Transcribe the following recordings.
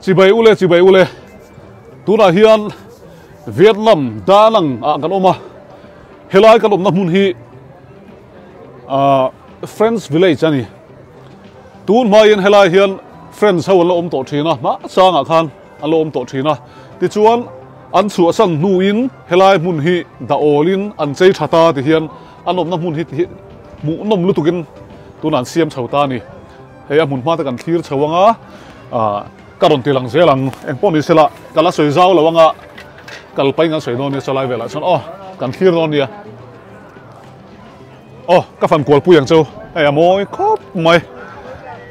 chỉ bay ule tu na hian Vietnam da nang kan oma helai kan omna mun hi Friends Village ani tun mai in helai hian Friends ho lo om to thina ma sanga khan alo om to thina ti chuan an chu sang nu in helai mun hi da olin an chei thata ti hian an omna mun hi mu nom lutukin tunan siam chhota ni he mun ma ta kan thlir chhawanga karon tilang zelang engpon isela kala soi zau lawanga kalpai nga soi non salai vela chon kan thlir non nia ka fan kol puyang chau ai amoi khop mai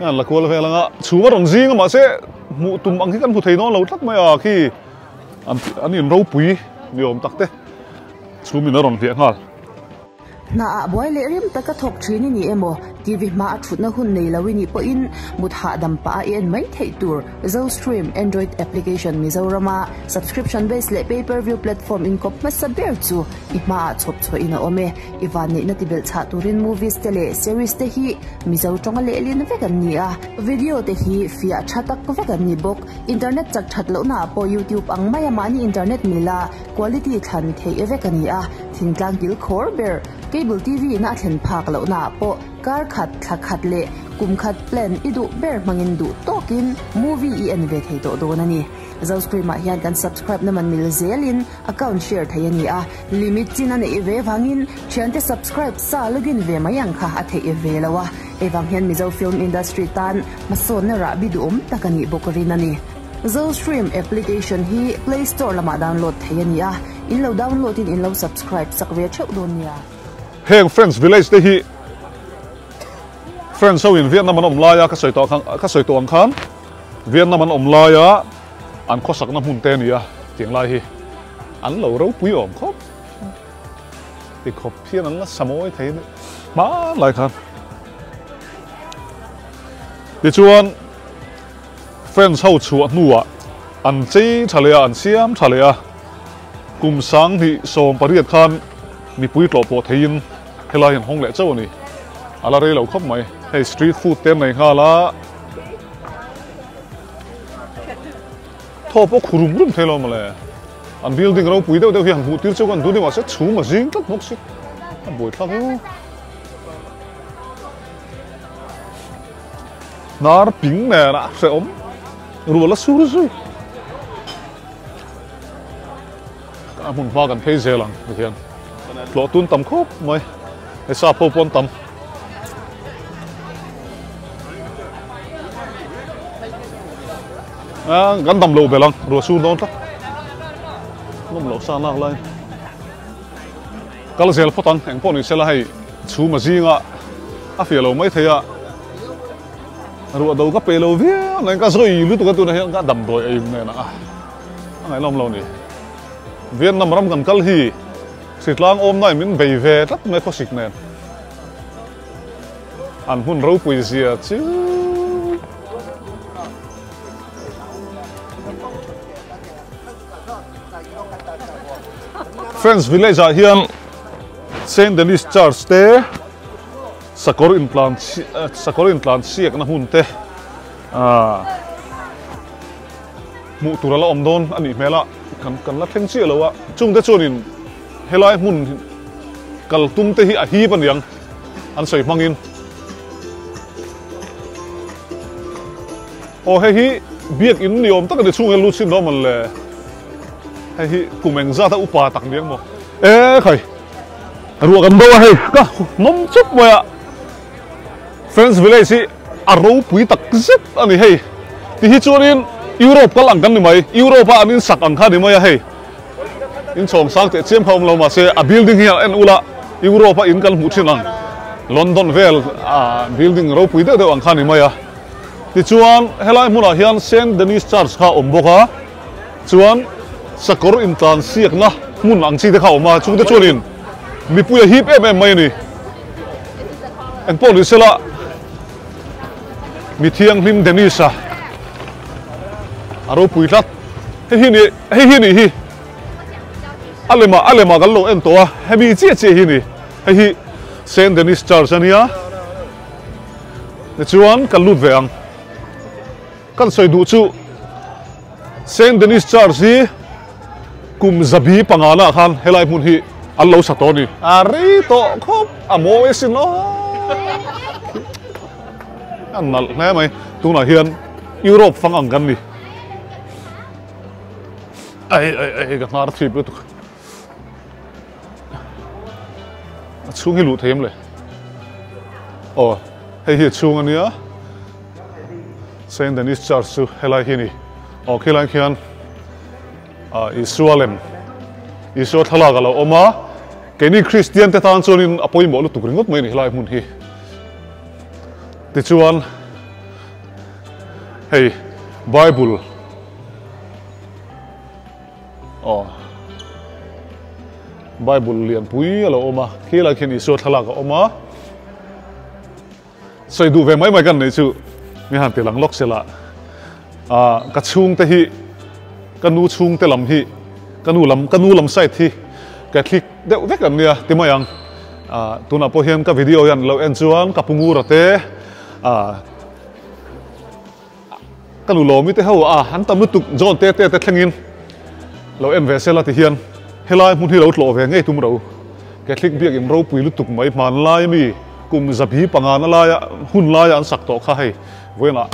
an la kol vela nga chuwa rong jing ma se mu tum ang hi kan pu thei non lo thak mai khi an in ro pui niom takte chumi na ron thiang hal na boy le rim taka thok thrini ni emo TV ma thutna hun nei lawini po in mutha dam pa en mai thei tur zo stream Android application mizorama subscription based le pay-per-view platform in kop masaber chu ima chop chho ina ome iwani na tibel cha turin movies tele series te hi mizo tonga le lin vegan ni a video te hi fia thatak vegan ni bok internet chak thatlo na po YouTube ang maya mani internet mila quality than thei vegan ni a thingtlang gil khor ber cable TV na thlen phak lo na po car khat thakhat le kum khat plan idu ber mangin du tokin movie I an ve thei to do na ni zo screen ma hian kan subscribe naman mil zelin account share thei ani a limit chin an e ve wangin chante subscribe sa login ve mayang kha a thei e ve lawa ewang hian mizo film industry tan mason na ra bidum takani bokorin ani zo stream application hi Play Store lama download thei ani a in lo download in lo subscribe sakwe cheu don nia heng Friends Village te hi Friends ho in Vietnam an omlaya ka soi to ang khan Vietnam an omlaya an khosak na mun te nia tiang lai hi an lo ro pui om khop ti khop phian an la samoi thei ma lai khan ti chuan Friends ho chu nuwa an chei thalea an siam thalea kum sang hi som pariat khan mi pui tlo po thein helai han hong le chau ni ala re lo khop mai hey street food tem nei hala thopo khurum rum thelo male an building ro pui deu hi han hu tir chau kan du ni ma se chu ma jing tak mok si an boi thak yo nar ping ne na se om ru la sur su ka mun pa kan phei zelang hian lo tun tam khop mai ai sa po pon tam gan tam lo belang ro su don ta nom lo sa nak lai kal zel potang eng pon ni sela hai chu ma zinga a fia lo mai theya ro do ka pe lo vi nang ka soi lu tu ka tu na ka dam doi ai ne na ngai lom lo ni Vietnam ram kan kal hi sitlang om nai min bei ve tat me khosik nen an hun ro pui zia chu Friends Village hian Saint Denis Church te sakor implant siak na hun te mu turala om don ani mela kan la theng chi lo wa chung te chonin helai mun kal tum te hi a hi pan yang an soi mangin hi biak in niom tak de chung lu chin no man le hi kumeng za ta upa tak liang mo khai ru kan do hei ka nom chup mo ya Friends Village si aro pui tak zet ani hei ti hi churin Europe kal ang kan ni mai Europe anin sak ang kha ni mai hei in chong sang te chem hom lo ma se a building here en ula Europe in kal mu thinang London vel building ro pui de ang kha ni mai a ti chuan helai muna hian Saint Denis Church kha om boka chuan sakor implant siak na mun ang chi te kha oma chung te churin mi puya hip em mai ni en pon sela mi thiang hlim Denisa aro pui tat hi ni hi alema gallo en to he mi che hi ni hi Saint Denis Church ania ne chuan kan lut veang kan soi du chu Saint Denis Church hi kum zabi pangana khan helai mun hi allo satoni ari to khop amo esin lo an nal na mai tuna hian Europe fangang kan ni ai ga nar thip tu chung hi lu them le oh hei hi chung ania Saint Denis Church su helai hi ni o khilai khian Israel thala galo oma keni Christian te tan chonin apoi mo lu tukringot mai ni helai mun hi ti chuan hey Bible Bible lian pui alo oma khilai khian Israel thala ga oma sai du ve mai kan nei chu mi han te lang lok sela ka chung te hi kanu chung te lam hi kanu lam site hi Catholic deuh vek an nia ti mayang tuna po hian ka video yan lo en chuan ka pungu rate kanu lo mi te ho han tam lutuk zon te thlengin lo en vesela ti hian helai mun hi lo tlo ve ngei tum ro Catholic biak im ro pui lutuk mai man lai mi kum zabi pangana la ya hun la ya an sak to kha hei voina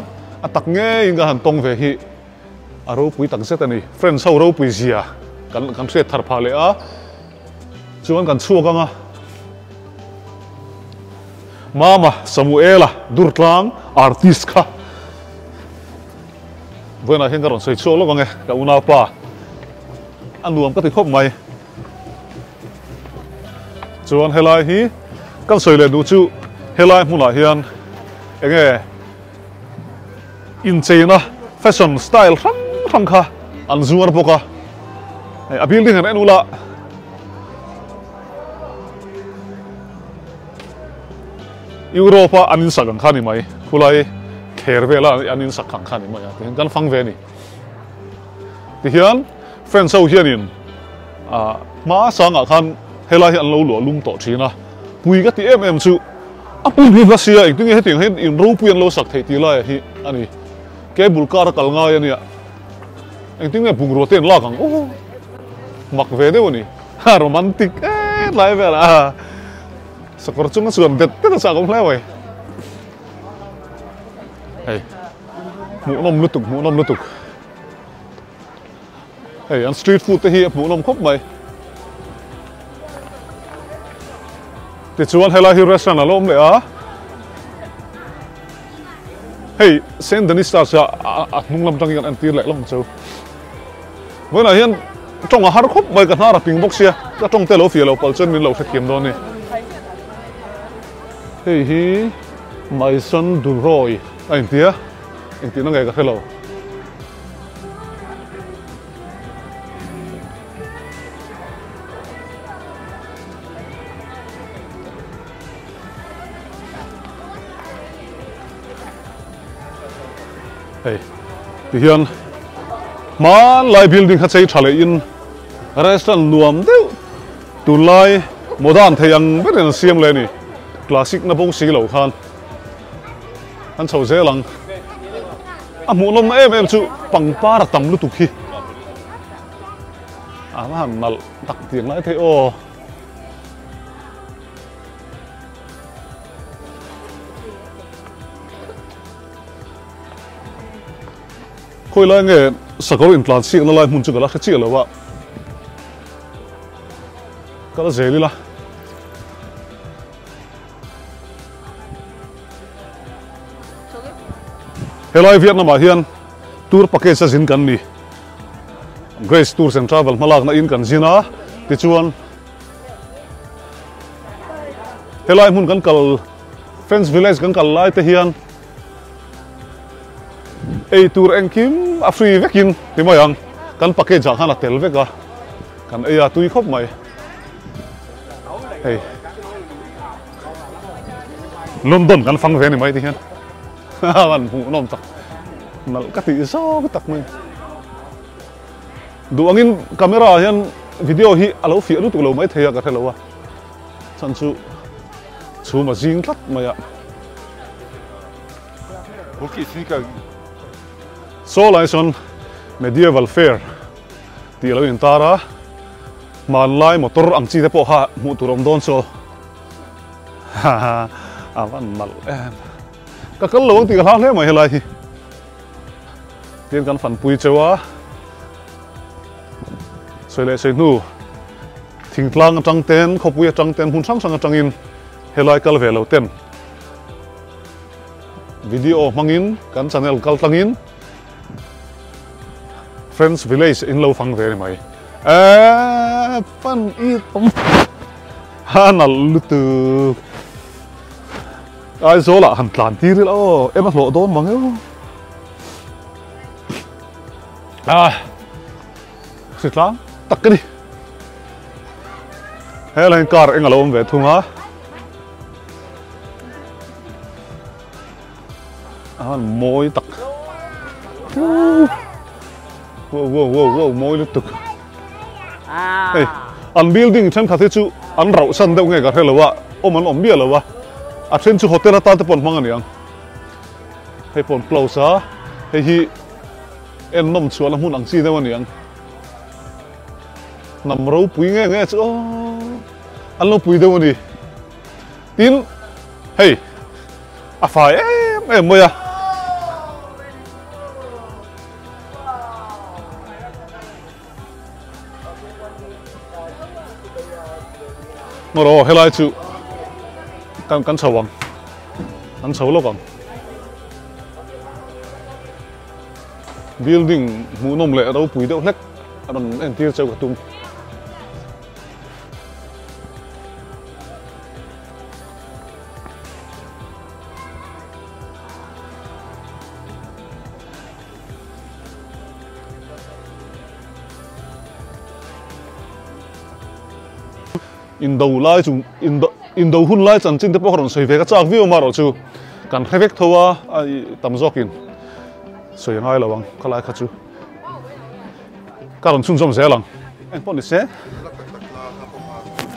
atak nge inga han tong ve hi aro pui tak set ani friend so ro pui zia kan se thar pha le a chuan kan chu ka nga mama Samuela durtlang artist kha voina hen garon sei chu lo ka nge ka una pa anuam ka ti khop mai chuan helai hi kan soi le du chu helai hmula hian enge in China fashion style thang kha an zuar boka a building an enula Europa anin sakang khani mai khulai khervela anin sakang khani mai ten kan phang ve ni ti hian friend so hianin ma sanga khan helai an lo lo lum to thina pui ka ti em chu apun hi vasia ing tinge heting hen in ro puan lo sak thei ti la hi ani ke bulkar kal nga ya ing tinge bung ro ten la kang mak ve de ni ha romantic lai ve la sakor chung suam det te sa kom lai wai hey mu nom lutuk hey an street food te hi mu nom khop mai ti chuan helai hi restaurant alom le a hey Saint Denis Church a hnung lam tang yan an tir le long chu voina hian tong a har khop mai ka hna ra ping box sia ka tong te lo fi lo pal chen min lo thakhiam don ni hey hi mai son du roi ai tia eng ti na ngai ka hello hey ti hian ma lai building kha chei thale in restaurant nuam deuh tun lai modern theyang beren siam le ni classic na bong si lo khan an chho ze lang a mu nom em chu pangpa ra tam lu tu khi ma han nal tak tiang lai the o khoi lai nge sakor in plan si na lai mun chu gala khachi lo wa kala zeli la helai Vietnam hian tour package zin kan ni Grace Tours and Travel malak na in kan zina ti chuan helai mun kan kal Friends Village kan kal lai te hian ei tour engkim a free vekin ti mayang kan package ja khana tel veka kan eya tui khop mai hey London kan phang ve ni mai ti hian man hu nom tak nal ka ti so tak mai du angin camera hian video hi alo fi lu tu lo mai theya ka thelo wa chan chu ma jing tlat maya okay sika so lai son medieval fair ti lo in tara man lai motor ang chi te po ha mu turom don so ha awan mal ka kal lo ti ka hle mai helai hi tiên kan fan pui chewa soi le soi nu thing tlang atang ten khopui atang ten hun sang sang atang in helai kal velo ten video mangin kan channel kal tangin friends village in lo phang ve mai fan i tom hanal lutu ai zo la han tlan ti ri lo em lo don mang eu xịt lắm tắc cái đi hay là car anh ở lâu về thùng á môi tắc wow môi liên tục hey ăn building trên khát chú ăn rau sân đâu nghe cả thế là vợ ôm ăn bia là vợ à trên chú hotel là ta tập bọn mang anh em hay bọn close á hay hi em nằm xuống làm hun ăn chi đâu anh em nằm rau pui nghe chứ ăn lâu pui đâu anh đi tin hey à phải em mới à nó rồi hay là chú căn sầu vàng căn sầu lo vàng building mu nom lệ đâu pui đâu lek anh em tiêu châu cả tung in đầu lai chung in đầu hun lai chan chin te pok ron soi ve ka chak view ma ro chu kan khevek thowa ai tam zokin soi ngai lawang khalai kha chu ka ron chung som ze lang en pon ni se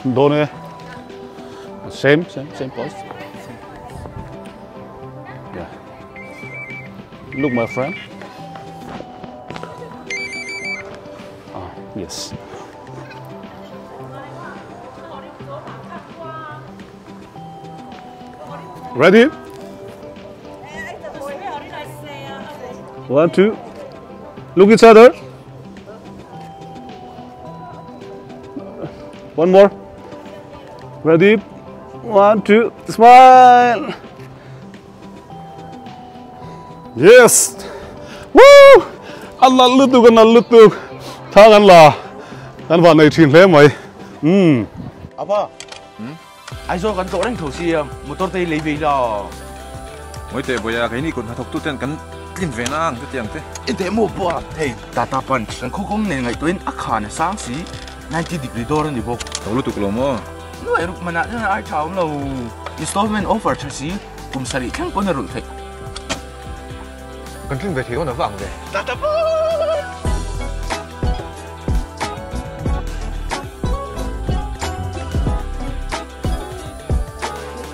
done same post yeah look my friend yes ready? 1, 2. Look each other. One more. Ready? 1, 2. Smile. Yes. Woo! Allah lutuk kan lutuk. Tangan lah. Kan vào này chín lẽ mày. Apa? Ai zo kan to reng tho si motor te lấy về lo. Moi te boya cái ni kun hathok tu ten kan tlin ve na ang tiang te. Ite mo pa thei data punch kan khokom ne ngai tuin akhan sang si 90 degree door ni bok. Tolu tu klo mo. No ai ruk mana na ai thau lo. Installment offer cha si kum sari khang ko na rul thei. Kan tlin ve thi ko na wang ve. Data punch.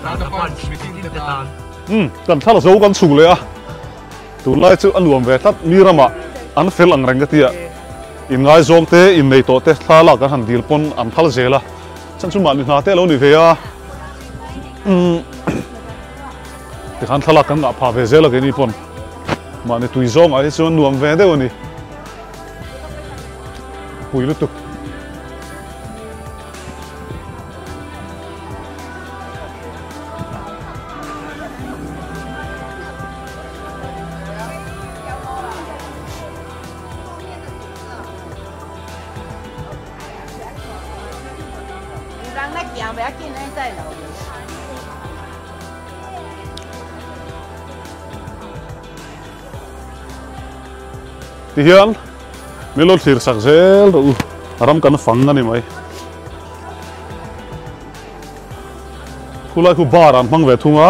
Data punch meeting te tan. Kan thala zo kan chung le a tu lai chu an luam ve tat mi rama an fel ang reng ka tia in ngai zong te in nei to te thala kan han dil pon an thal zela chan chu ma ni na te lo ni ve a te kan thala kan nga pha ve zela ke ni pon ma ni tui zong ai chu nuam ve de oni pui lu tuk ti hian mi lo thlir sak zel ro ram kan fang ani mai khulai khu bar an mang ve thunga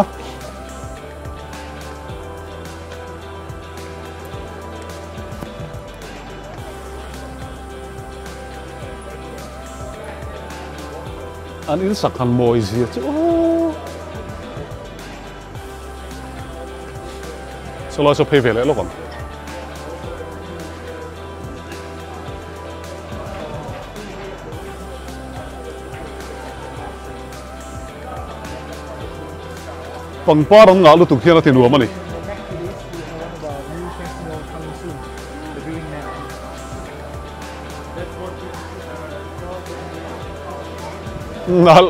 an in sak han moi zia chu so lo so phe ve le lo kon pangpar ang nga lu tuk hian tin ruam ani nal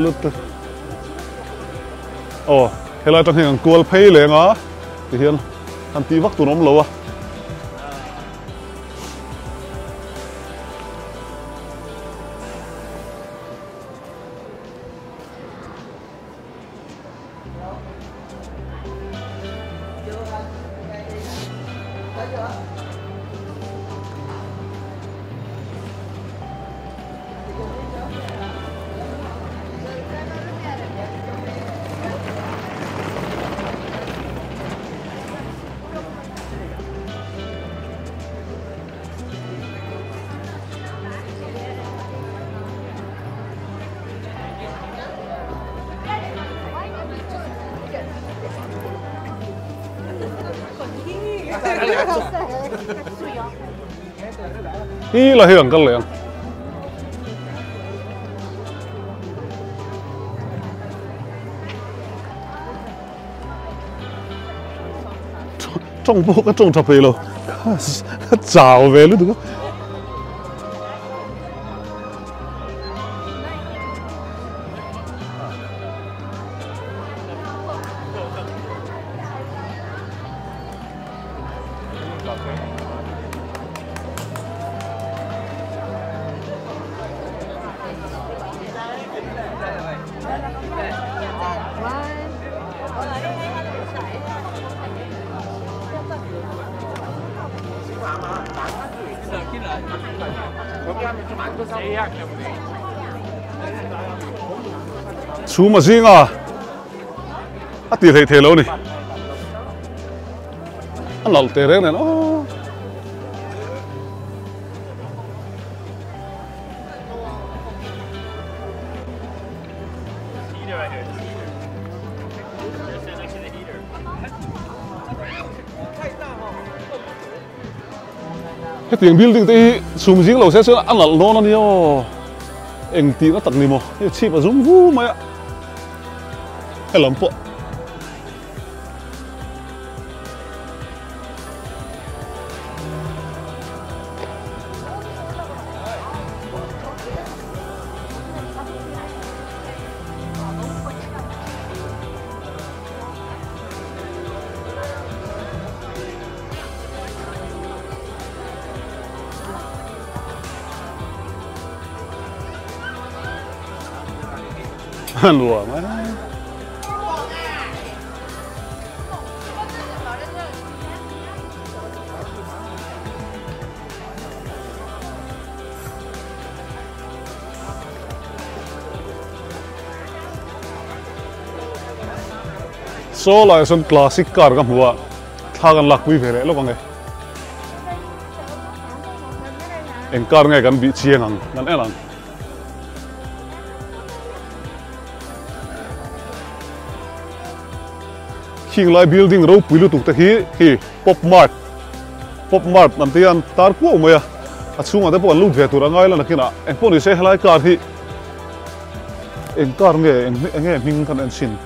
lut oh helai tan hian kual phei lenga ti hian an ti vak tu nom lo a hi là hiền cái liền trong bộ cái trong thập rồi chào về luôn được chú mà riêng à tiền thầy lâu này ăn lẩu tê này nó cái tiếng building thì sum riêng lẩu sẽ ăn lẩu nó nhiều anh tí nó tận đi mò cái chip và zoom vu mày cái lắm po ăn lùa mà số lại son classic car cái mua thagan lạc quý về đấy lúc này em car ngay gần bị chiang hàng gần ấy là khi lại building row pilu tuk ta hi pop mart nam tian tar ko moya achunga te pon lut ve tur angai la nakina en pon se helai car hi en car nge ming kan en sin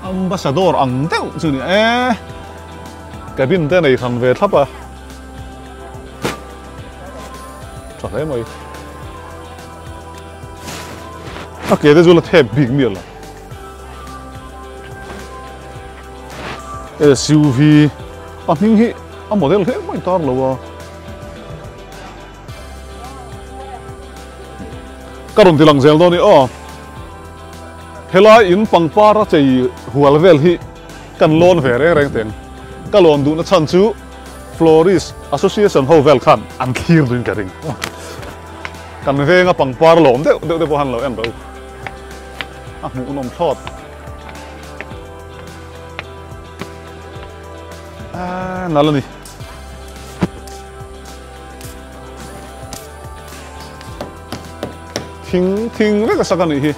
ambassador ang teu chu ni cabin te nei khan ve thap a chak le moi a ke de zula the big meal la SUV mình hi model thế mới to rồi cái đồng tiền lăng zel đó nè helai in pangpara chạy hual vel hi kan loan về đấy reng tiền cái loan du nó chăn chú Florist Association ho vel khan an thir duin cái ring kan về nga pangpar lom de po han lo en rồi mu nom thot nala ni thing với cái sao cái này hi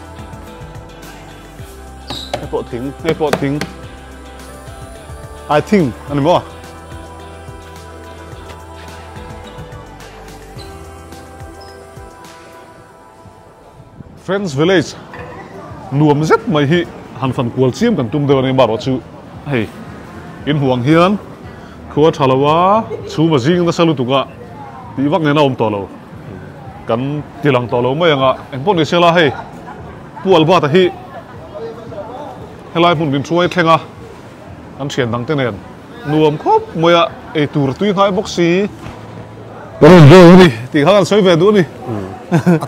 hay bộ thing I think anh mua Friends Village nuam zet mai hi han fan kual chiam kan tum dewa ni baro chu hei in huang hian khua thalawa chu ma jing na salu tuka ti vak ne na om to lo kan tilang to lo mai anga engpon ni sela hei pual ba ta hi helai mun bin chuai thlenga an thian dang te nen nuam khop moya e tur tui hai boxi rồi đi thìเขาsoi về đúng đi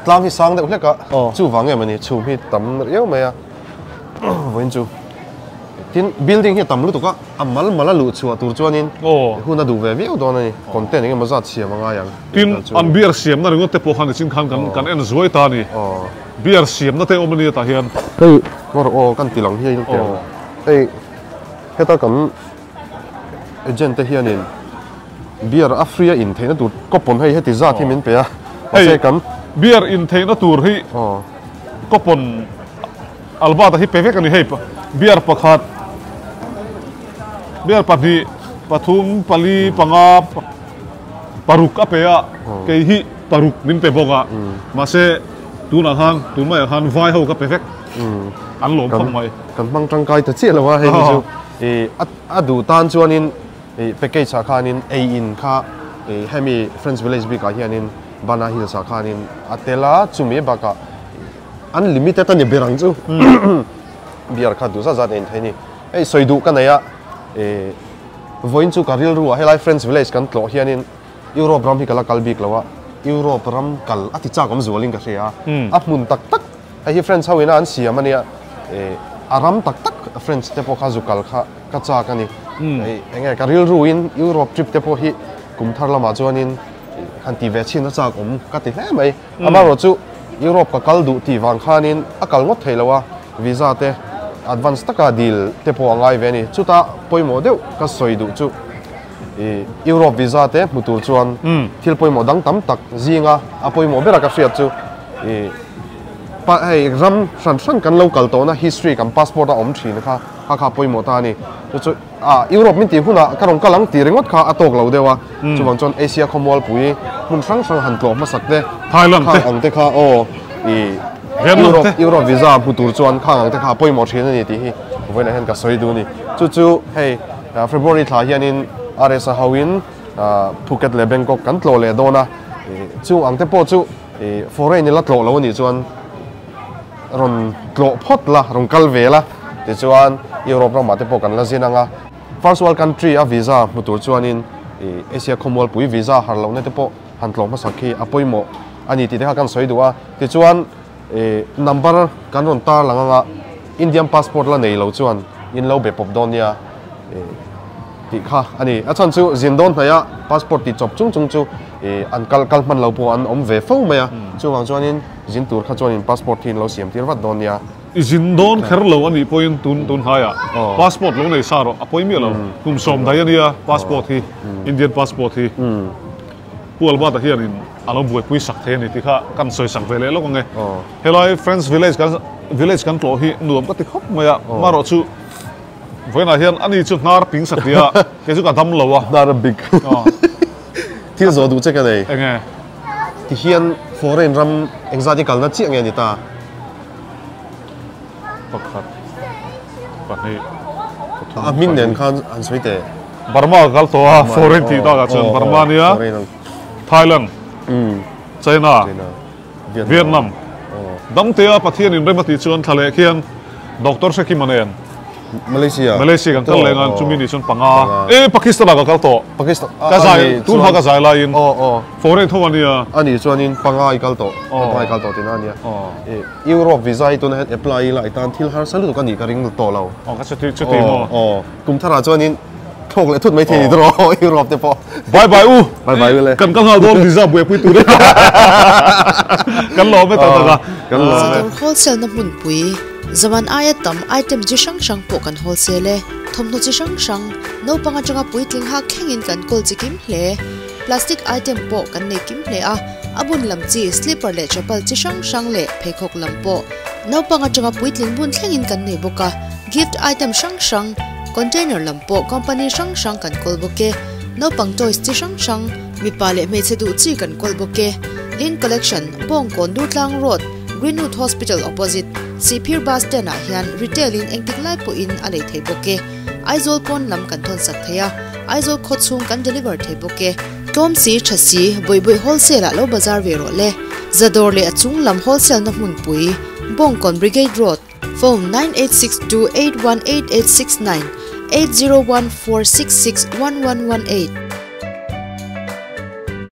tlawh hi sang de hlek ka chu wange mani chu hi tam riau me a voin chu tin building hi tam lu to ka amal mala lu chu tur chuanin huna du ve viu don ani content nge maza chiam anga yang tin an beer siam na ringo te po khan chin kham kan en zoi ta ni beer siam na te omani ta hian ei mor kan tilang hi te ei heta kan agent te hianin beer Africa in theina tur kopon hei heti za thi min pe a ase kan beer in theina tur hi kopon albata hi pevek ani hei beer pakhat beer pani pathum pali panga paruk apea ke hi paruk min pe bonga mase tuna hang tunmai han vai ho ka pevek an lom kham mai kan mang tangkai ta che lawa hei chu e adu tan chuanin package sakhanin a in kha hemi friends village bi ka hianin bana hill sakhanin atela chumi baka unlimited ani berang chu biar kha du za za den theni ei soidu kanaya voin chu karil ru helai friends village kan tlo hianin europe ram hi kala kalbik lawa europe ram kal ati cha kom zualing ka hria apmun tak tak hi friends hawina an siam ania aram tak tak friends te po kha zukal kha ka cha kani enge karil ruin europe trip te po hi kum thar lama chuanin kan ti ve chin na cha kom ka ti hle mai ama ro chu europe ka kal du ti wang khanin akal ngot theilawa visa te advance taka deal te po angai ve ni chuta poimo deuh ka soidu chu europe visa te mutur chuan thil poimo dang tam tak zinga a poimo bera ka fiat chu pa hei ram san kan local to na history kan passport a om thin kha poimo ta ni chu europe min ti huna karong kalang ti rengot kha atok lo dewa chuwang chon asia khomwal pui mun sang han tlo ma sak te thailand te ang te kha europe visa putur chuan kha ang te kha poimo thin ani ti hi voina hen ka soidu ni chu hei february thla hianin rs hawin phuket le bangkok kan tlo le dona chu ang te po chu foreign ni la tlo lo ni chuan ron tlo phot la rong kal ve la ti chuan europe ra ma te po kan la zinanga first world country a visa mutur chuanin asia khomwal pui visa har lo na te po han tlo ma sakhi apoimo ani ti te kha kan soidua ti chuan number kan ron tar langa indian passport la nei lo chuan in lo be pop donia ti kha ani achan chu zindon haya passport ti chop chung chu an kal man lo po an om ve fo maya chuwang chuanin zin tur kha chuanin passport thin lo siam tir wat donia zindon kher lo ani point tun haya passport lo nei saro apoi mi lo kum som dai ania passport hi indian passport hi pual ba ta hianin alo buai pui sak the ni ti kha kan soi sak vele lo nge helai friends village kan tlo hi nuam ka ti khop maya maro chu voina hian ani chu ngar ping sak dia ke chu ka dam lo wa dar big thil zo du che ka nei enge ti hian foreign ram engzati kal na chi nge ni ta pakhat pani min nen khan an soite Burma kal to foreign ti da chon Burma nia Thailand China Vietnam dam te a pathian in remati chuan thale khian doctor se ki manen Malaysia kan kal lengan chumi ni chon panga Pakistan ka kal to Pakistan ka zai tun ha ka zai la in foreign thawania ani chuanin panga ikal to tin ania europe visa i tun apply la itan thil har salu kan ni ka ring to lo ka chuti mo kum thara chuanin thok le thut mai the ni dro europe te po bye bye le kan ka don visa buai pui tu de kan lo me ta kan lo wholesale na mun pui zaman ayatam item ji shang po kan wholesale thomno chi shang no panga changa puitling ha khengin kan kol chikim hle plastic item po kan nei kim hle a abun lam chi slipper le chapal chi shang le phekhok lam po no panga changa puitling bun thlengin kan nei boka gift item shang container lam po company shang kan kol boke no pang toys chi shang mi pale me che du chi kan kol boke in collection bong kon du tlang road Greenwood Hospital opposite Sipir bus stand a hian retailing engtik lai po in anei thei boke aizol pon lam kan thon sak theya aizol khochung kan deliver thei boke tom si thasi boiboi wholesale a lo bazar ve ro le zador le achung lam wholesale na mun pui Bongkon Brigade Road phone 9862818869 8014661118